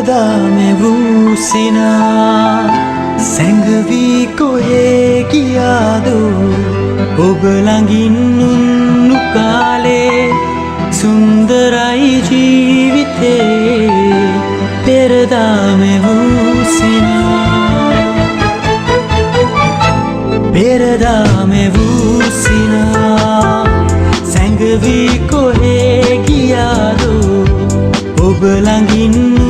පෙරදාමෙ වූසිනා සැඟවී කොහේ ගියාදු ඔබ ළඟින් උන්නු කාලේ සුන්දරයි ජීවිතේ පෙරදාමෙ වූසිනා පෙරදාමෙ වූසිනා සැඟවී කොහේ ගියාදු ඔබ ළඟින්